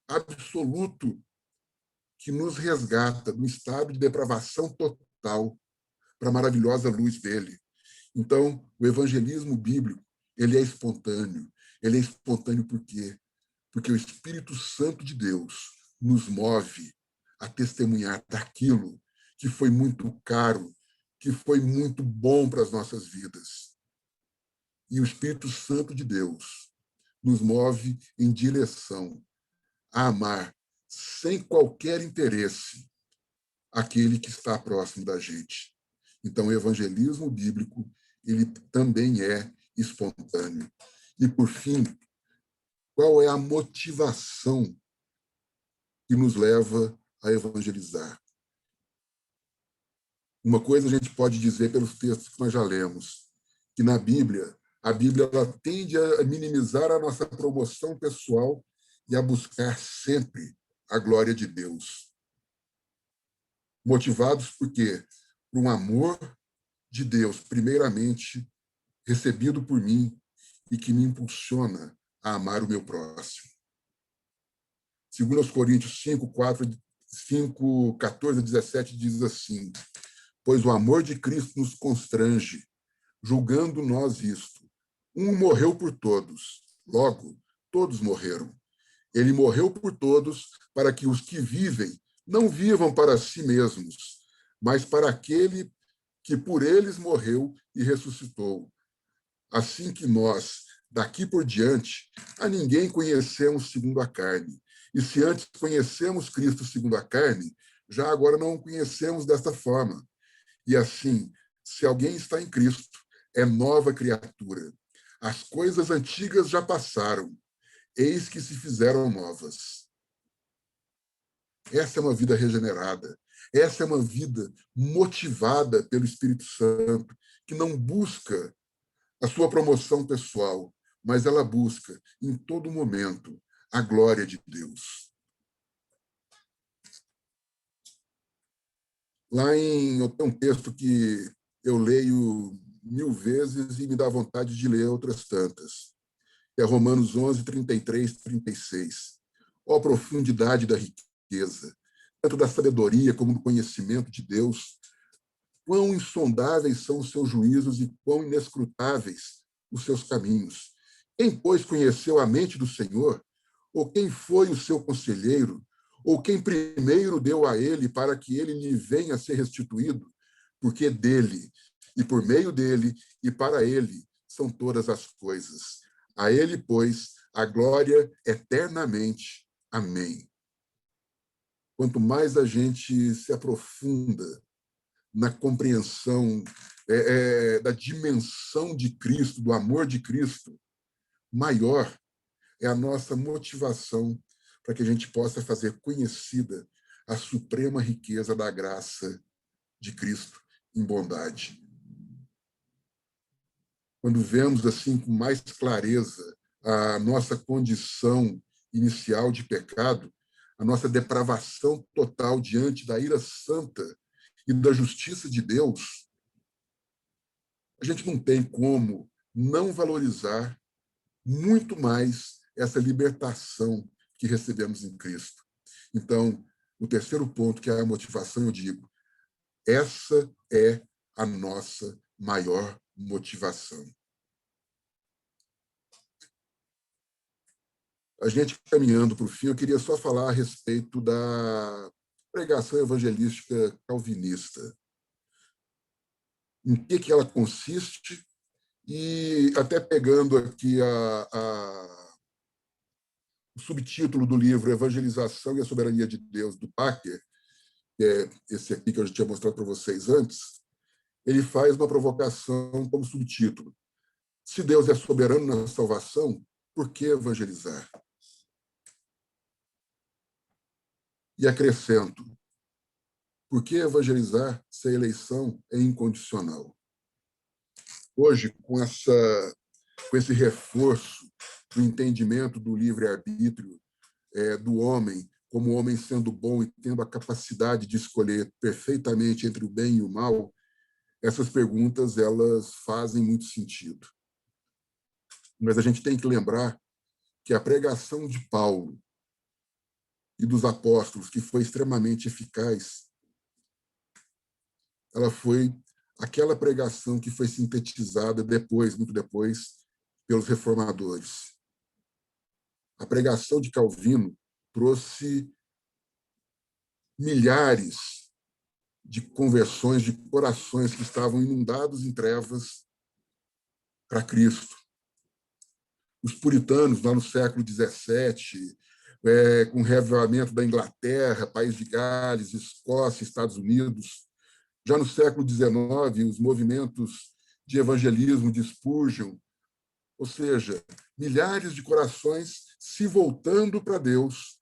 absoluto que nos resgata do estado de depravação total para a maravilhosa luz dele. Então, o evangelismo bíblico, ele é espontâneo. Ele é espontâneo por quê? Porque o Espírito Santo de Deus nos move a testemunhar daquilo que foi muito caro, que foi muito bom para as nossas vidas. E o Espírito Santo de Deus nos move em direção a amar, sem qualquer interesse, aquele que está próximo da gente. Então, o evangelismo bíblico, ele também é espontâneo. E, por fim, qual é a motivação que nos leva a evangelizar? Uma coisa a gente pode dizer pelos textos que nós já lemos, que na Bíblia, a Bíblia ela tende a minimizar a nossa promoção pessoal e a buscar sempre a glória de Deus. Motivados por quê? Por um amor de Deus, primeiramente, recebido por mim e que me impulsiona a amar o meu próximo. Segundo aos Coríntios 5, 14 a 17, diz assim: pois o amor de Cristo nos constrange, julgando nós isto. Um morreu por todos, logo, todos morreram. Ele morreu por todos para que os que vivem não vivam para si mesmos, mas para aquele que por eles morreu e ressuscitou. Assim que nós, daqui por diante, a ninguém conhecemos segundo a carne. E se antes conhecemos Cristo segundo a carne, já agora não o conhecemos desta forma. E assim, se alguém está em Cristo, é nova criatura. As coisas antigas já passaram, eis que se fizeram novas. Essa é uma vida regenerada. Essa é uma vida motivada pelo Espírito Santo, que não busca a sua promoção pessoal, mas ela busca, em todo momento, a glória de Deus. Lá tem um texto que eu leio 1000 vezes e me dá vontade de ler outras tantas. É Romanos 11, 33, 36. Ó a profundidade da riqueza, tanto da sabedoria como do conhecimento de Deus. Quão insondáveis são os seus juízos e quão inescrutáveis os seus caminhos. Quem, pois, conheceu a mente do Senhor? Ou quem foi o seu conselheiro? Ou quem primeiro deu a ele para que ele lhe venha a ser restituído? Porque dele, e por meio dele, e para ele, são todas as coisas. A ele, pois, a glória eternamente. Amém. Quanto mais a gente se aprofunda na compreensão da dimensão de Cristo, do amor de Cristo, maior é a nossa motivação para que a gente possa fazer conhecida a suprema riqueza da graça de Cristo em bondade. Quando vemos assim com mais clareza a nossa condição inicial de pecado, a nossa depravação total diante da ira santa e da justiça de Deus, a gente não tem como não valorizar muito mais essa libertação que recebemos em Cristo. Então, o terceiro ponto, que é a motivação, eu digo, essa é a nossa maior motivação. A gente caminhando para o fim, eu queria só falar a respeito da pregação evangelística calvinista. Em que ela consiste, e até pegando aqui o subtítulo do livro Evangelização e a Soberania de Deus, do Packer, que é esse aqui que eu já tinha mostrado para vocês antes, ele faz uma provocação como subtítulo: se Deus é soberano na salvação, por que evangelizar? E acrescento: por que evangelizar se a eleição é incondicional? Hoje, com esse reforço do entendimento do livre-arbítrio do homem, como homem sendo bom e tendo a capacidade de escolher perfeitamente entre o bem e o mal, essas perguntas elas fazem muito sentido. Mas a gente tem que lembrar que a pregação de Paulo e dos apóstolos, que foi extremamente eficaz, ela foi aquela pregação que foi sintetizada depois, muito depois, pelos reformadores. A pregação de Calvino trouxe milhares de conversões de corações que estavam inundados em trevas para Cristo. Os puritanos, lá no século XVII, com o reavivamento da Inglaterra, País de Gales, Escócia, Estados Unidos. Já no século XIX, os movimentos de evangelismo de Spurgeon, ou seja, milhares de corações se voltando para Deus.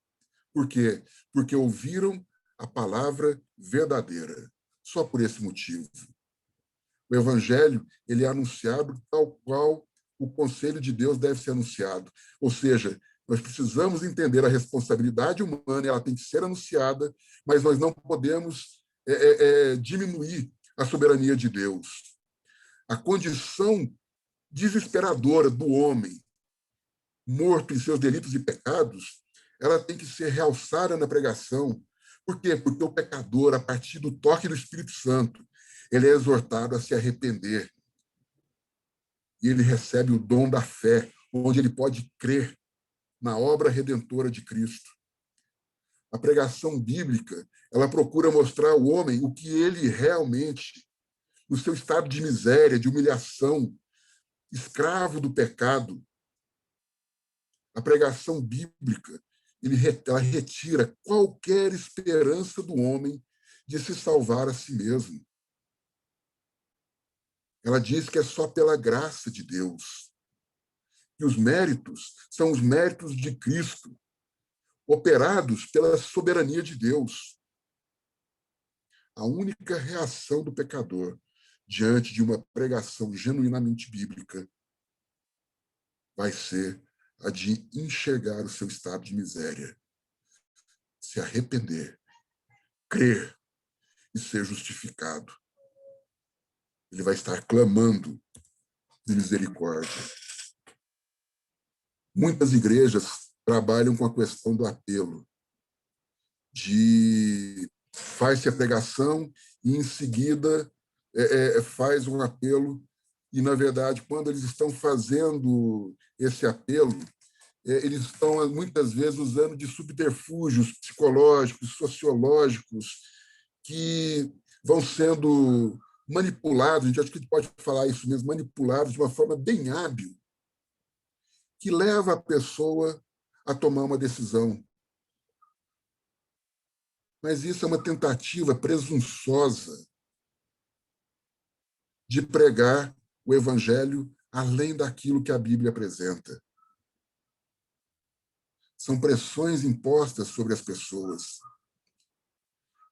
Por quê? Porque ouviram a palavra verdadeira. Só por esse motivo. O evangelho ele é anunciado tal qual o conselho de Deus deve ser anunciado. Ou seja, nós precisamos entender a responsabilidade humana, ela tem que ser anunciada, mas nós não podemos diminuir a soberania de Deus. A condição desesperadora do homem, morto em seus delitos e pecados, ela tem que ser realçada na pregação. Por quê? Porque o pecador, a partir do toque do Espírito Santo, ele é exortado a se arrepender. E ele recebe o dom da fé, onde ele pode crer na obra redentora de Cristo. A pregação bíblica, ela procura mostrar ao homem o que ele realmente, no seu estado de miséria, de humilhação, escravo do pecado. A pregação bíblica, ela retira qualquer esperança do homem de se salvar a si mesmo. Ela diz que é só pela graça de Deus. E os méritos são os méritos de Cristo, operados pela soberania de Deus. A única reação do pecador diante de uma pregação genuinamente bíblica vai ser a de enxergar o seu estado de miséria, se arrepender, crer e ser justificado. Ele vai estar clamando de misericórdia. Muitas igrejas trabalham com a questão do apelo, de faz-se a pregação e, em seguida, faz um apelo, e, na verdade, quando eles estão fazendo esse apelo, eles estão, muitas vezes, usando de subterfúgios psicológicos, sociológicos, que vão sendo manipulados, a gente acha que a gente pode falar isso mesmo, manipulados de uma forma bem hábil, que leva a pessoa a tomar uma decisão. Mas isso é uma tentativa presunçosa de pregar o evangelho além daquilo que a Bíblia apresenta. São pressões impostas sobre as pessoas.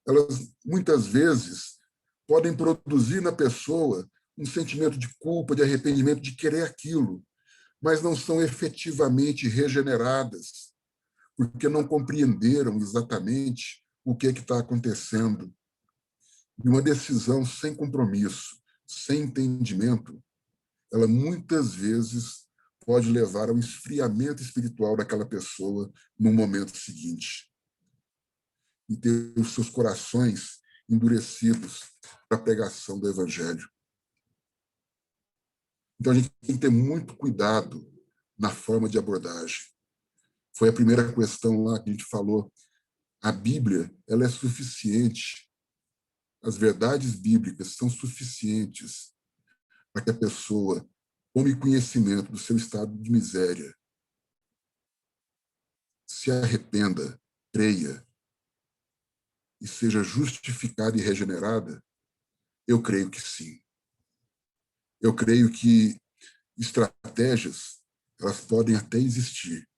Elas, muitas vezes, podem produzir na pessoa um sentimento de culpa, de arrependimento, de querer aquilo, mas não são efetivamente regeneradas, porque não compreenderam exatamente o que está acontecendo. E uma decisão sem compromisso, sem entendimento, ela muitas vezes pode levar ao esfriamento espiritual daquela pessoa no momento seguinte e ter os seus corações endurecidos para a pregação do Evangelho. Então, a gente tem que ter muito cuidado na forma de abordagem. Foi a primeira questão lá que a gente falou. A Bíblia, ela é suficiente. As verdades bíblicas são suficientes para que a pessoa tome conhecimento do seu estado de miséria, se arrependa, creia e seja justificada e regenerada. Eu creio que sim. Eu creio que estratégias, elas podem até existir,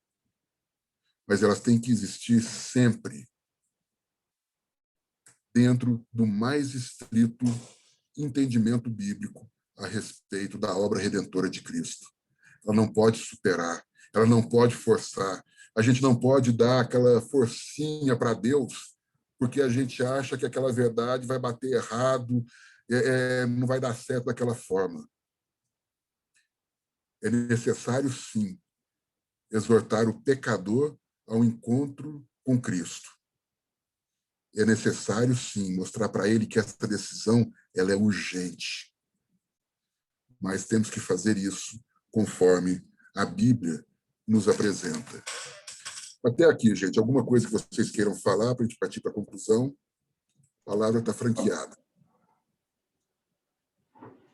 mas elas têm que existir sempre dentro do mais estrito entendimento bíblico a respeito da obra redentora de Cristo. Ela não pode superar, ela não pode forçar. A gente não pode dar aquela forcinha para Deus porque a gente acha que aquela verdade vai bater errado, não vai dar certo daquela forma. É necessário, sim, exortar o pecador ao encontro com Cristo. É necessário, sim, mostrar para ele que essa decisão ela é urgente. Mas temos que fazer isso conforme a Bíblia nos apresenta. Até aqui, gente, alguma coisa que vocês queiram falar para a gente partir para a conclusão? A palavra está franqueada.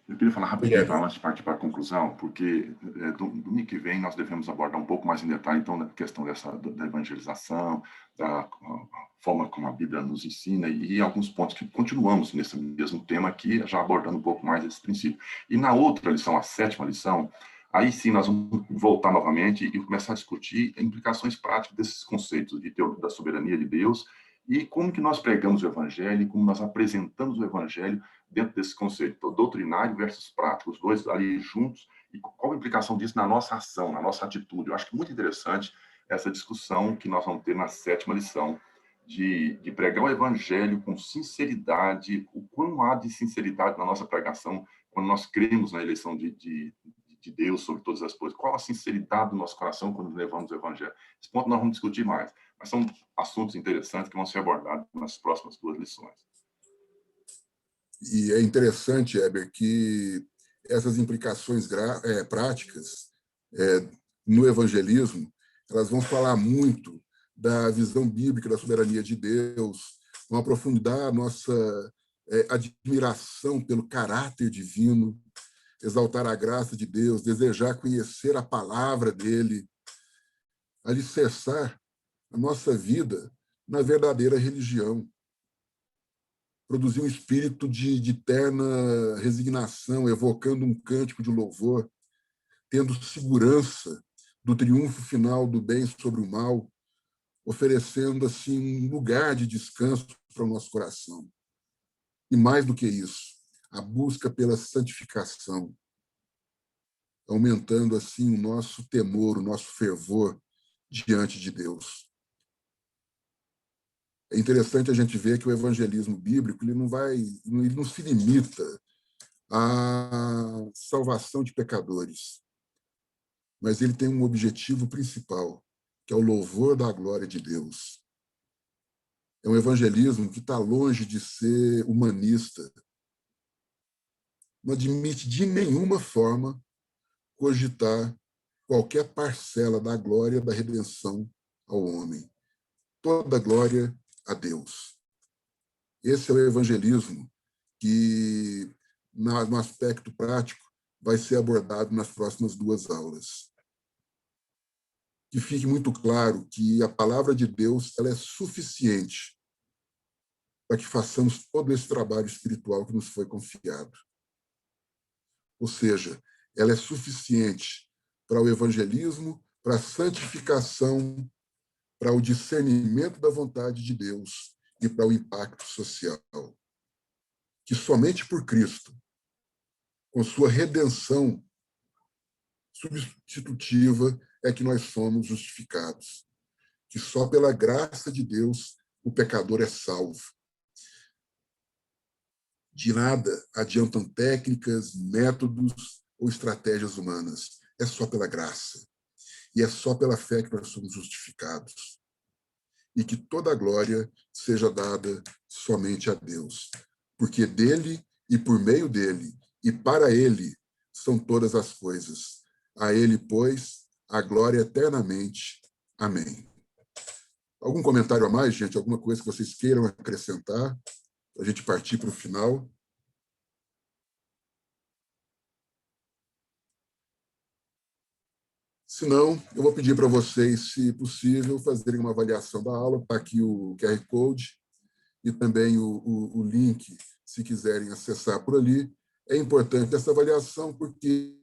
Eu queria falar rapidinho, tá, antes de partir para a conclusão, porque domingo que vem nós devemos abordar um pouco mais em detalhe, então, a questão da evangelização, da forma como a Bíblia nos ensina e alguns pontos que continuamos nesse mesmo tema aqui, já abordando um pouco mais esse princípio. E na outra lição, a 7ª lição, aí sim nós vamos voltar novamente e começar a discutir implicações práticas desses conceitos da soberania de Deus e como que nós pregamos o Evangelho, como nós apresentamos o Evangelho dentro desse conceito, doutrinário versus prático, os dois ali juntos, e qual a implicação disso na nossa ação, na nossa atitude. Eu acho que é muito interessante essa discussão que nós vamos ter na 7ª lição, de pregar o Evangelho com sinceridade, o quão há de sinceridade na nossa pregação, quando nós cremos na eleição de Deus sobre todas as coisas. Qual a sinceridade do nosso coração quando levamos o Evangelho? Esse ponto nós vamos discutir mais, mas são assuntos interessantes que vão ser abordados nas próximas 2 lições. E é interessante, Heber, que essas implicações práticas no evangelismo, elas vão falar muito da visão bíblica da soberania de Deus, vão aprofundar a nossa admiração pelo caráter divino, exaltar a graça de Deus, desejar conhecer a palavra dele, alicerçar a nossa vida na verdadeira religião, produzir um espírito de terna resignação, evocando um cântico de louvor, tendo segurança do triunfo final do bem sobre o mal, oferecendo assim um lugar de descanso para o nosso coração. E mais do que isso, a busca pela santificação, aumentando assim o nosso temor, o nosso fervor diante de Deus. É interessante a gente ver que o evangelismo bíblico ele não se limita à salvação de pecadores, mas ele tem um objetivo principal, que é o louvor da glória de Deus. É um evangelismo que está longe de ser humanista, não admite de nenhuma forma cogitar qualquer parcela da glória da redenção ao homem. Toda glória a Deus. Esse é o evangelismo que, no aspecto prático, vai ser abordado nas próximas 2 aulas. Que fique muito claro que a palavra de Deus ela é suficiente para que façamos todo esse trabalho espiritual que nos foi confiado. Ou seja, ela é suficiente para o evangelismo, para a santificação, para o discernimento da vontade de Deus e para o impacto social. Que somente por Cristo, com sua redenção substitutiva, é que nós somos justificados. Que só pela graça de Deus o pecador é salvo. De nada adiantam técnicas, métodos ou estratégias humanas. É só pela graça. E é só pela fé que nós somos justificados. E que toda a glória seja dada somente a Deus. Porque dele e por meio dele e para ele são todas as coisas. A ele, pois, a glória eternamente. Amém. Algum comentário a mais, gente? Alguma coisa que vocês queiram acrescentar? Para a gente partir para o final. Se não, eu vou pedir para vocês, se possível, fazerem uma avaliação da aula. Está aqui o QR Code e também o link, se quiserem acessar por ali. É importante essa avaliação porque,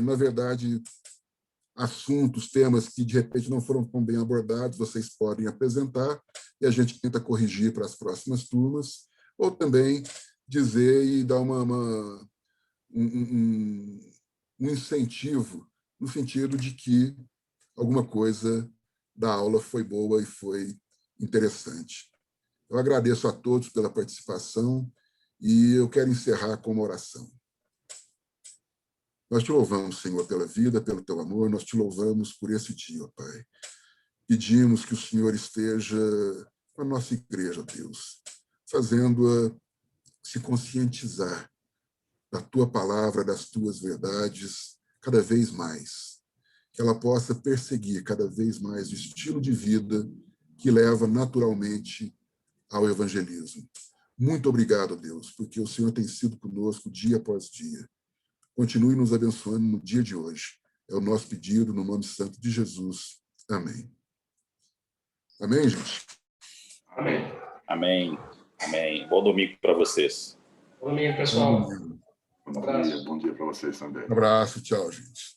na verdade, assuntos, temas que, de repente, não foram tão bem abordados, vocês podem apresentar e a gente tenta corrigir para as próximas turmas, ou também dizer e dar um incentivo no sentido de que alguma coisa da aula foi boa e foi interessante. Eu agradeço a todos pela participação e eu quero encerrar com uma oração. Nós te louvamos, Senhor, pela vida, pelo teu amor, nós te louvamos por esse dia, ó Pai. Pedimos que o Senhor esteja com a nossa igreja, Deus, fazendo-a se conscientizar da tua palavra, das tuas verdades, cada vez mais. Que ela possa perseguir cada vez mais o estilo de vida que leva naturalmente ao evangelismo. Muito obrigado, Deus, porque o Senhor tem sido conosco dia após dia. Continue nos abençoando no dia de hoje. É o nosso pedido, no nome santo de Jesus. Amém. Amém, gente? Amém. Amém. Amém. Bom domingo para vocês. Bom domingo, pessoal. Bom domingo. Bom dia para vocês também. Um abraço, tchau, gente.